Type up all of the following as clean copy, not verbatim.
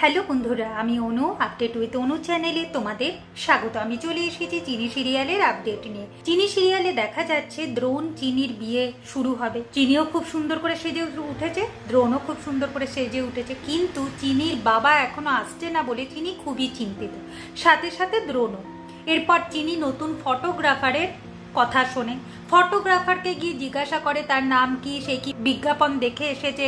Hello বন্ধুরা, আমি অনু update with অনু চ্যানেলে তোমাদের স্বাগত। আমি চলে এসেছি চিনি সিরিয়ালের আপডেট নিয়ে। চিনি সিরিয়ালে দেখা যাচ্ছে দ্রোণ চিনির বিয়ে শুরু হবে। চিনিও খুব সুন্দর করে সেজে উঠেছে, দ্রোণও খুব সুন্দর করে সেজে উঠেছে, কিন্তু চিনির বাবা এখনো আসছে না বলে চিনি খুবই চিন্তিত, সাথে সাথে দ্রোণও। এরপর চিনি নতুন ফটোগ্রাফারের কথা শোনে। ফটোগ্রাফারকে গিয়ে জিজ্ঞাসা করে তার নাম কি, সে কি বিজ্ঞাপন দেখে এসেছে,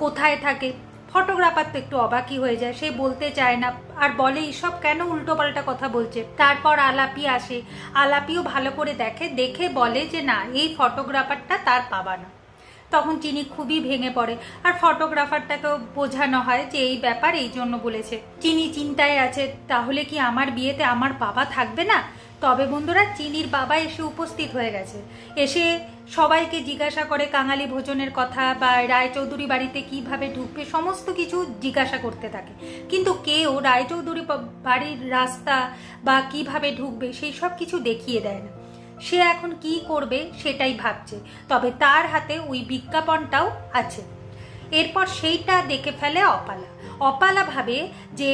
কোথায় থাকে। ফটোগ্রাফার তো একটু অবাকই হয়ে যায়, সে বলতে চায় না আর বলে এইসব কেন উল্টোপাল্টা কথা বলছে। তারপর আলাপি আসে, আলাপিও ভালো করে দেখে বলে যে না, এই ফটোগ্রাফারটা তার বাবা না। তখন চিনি খুবই ভেঙে পড়ে আর ফটোগ্রাফারটাকেও বোঝানো হয় যে এই ব্যাপার, এই জন্য বলেছে। চিনি চিন্তায় আছে, তাহলে কি আমার বিয়েতে আমার বাবা থাকবে না? তবে বন্ধুরা, চিনির বাবা এসে উপস্থিত হয়ে গেছে। এসে সবাইকে জিজ্ঞাসা করে কাঙালি ভোজনের কথা বা রায়চৌধুরী বাড়িতে কিভাবে ঢুকবে, সমস্ত কিছু জিজ্ঞাসা করতে থাকে। কিন্তু কেউ রায়চৌধুরী বাড়ির রাস্তা বা কিভাবে ঢুকবে সেই সব কিছু দেখিয়ে দেয় না। সে এখন কি করবে সেটাই ভাবছে, তবে তার হাতে ওই বিজ্ঞাপনটাও আছে। এরপর সেইটা দেখে ফেলে অপালা। অপালা ভাবে যে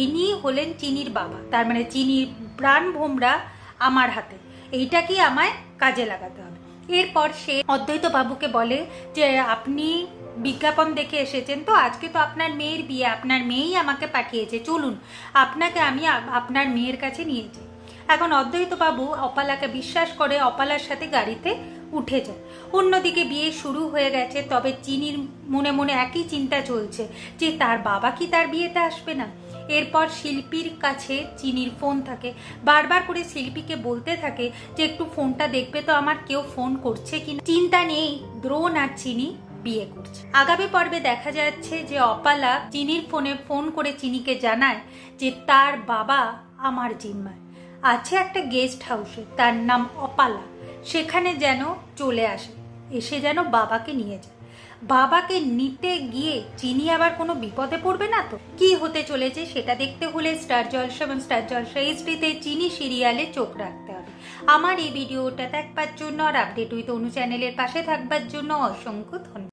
ইনি হলেন চিনির বাবা, তার মানে চিনির প্রাণ ভোমরা আমার হাতে, এইটাকে আমায় কাজে লাগাতে হবে। এরপর সে অদ্বৈত বাবুকে বলে যে আপনি বিজ্ঞাপন দেখে এসেছেন তো, আজকে তো আপনার মেয়ের বিয়ে, আপনার মেয়েই আমাকে পাঠিয়েছে, চলুন আপনাকে আমি আপনার মেয়ের কাছে নিয়ে যাই। এখন অদ্বৈত বাবু অপালাকে বিশ্বাস করে অপালার সাথে গাড়িতে উঠে যায়। অন্যদিকে বিয়ে শুরু হয়ে গেছে, তবে চিনির মনে মনে একই চিন্তা চলছে যে তার বাবা কি তার বিয়েতে আসবে না। এরপর শিল্পীর কাছে চিনির ফোন থাকে, বারবার করে শিল্পীকে বলতে থাকে যে একটু ফোনটা দেখবে তো আমার কেউ ফোন করছে কিনা। চিন্তা নেই, দ্রোণ আর চিনি বিয়ে করছে। আগামী পর্বে দেখা যাচ্ছে যে অপালা চিনির ফোনে ফোন করে চিনিকে জানায় যে তার বাবা আমার জিম্মায় আছে একটা গেস্ট হাউসে, তার নাম অপালা, সেখানে যেন চলে আসে, এসে যেন বাবাকে নিয়ে যায়। বাবাকে নিতে গিয়ে চিনি আবার কোনো বিপদে পড়বে না তো? কি হতে চলেছে সেটা দেখতে হলে স্টার জলসা এবং স্টার জলসা এইচডিতে চিনি সিরিয়ালে চোখ রাখতে হবে। আমার এই ভিডিওটা দেখবার জন্য আর আপডেট উইথ অনু চ্যানেলের পাশে থাকবার জন্য অসংখ্য ধন্যবাদ।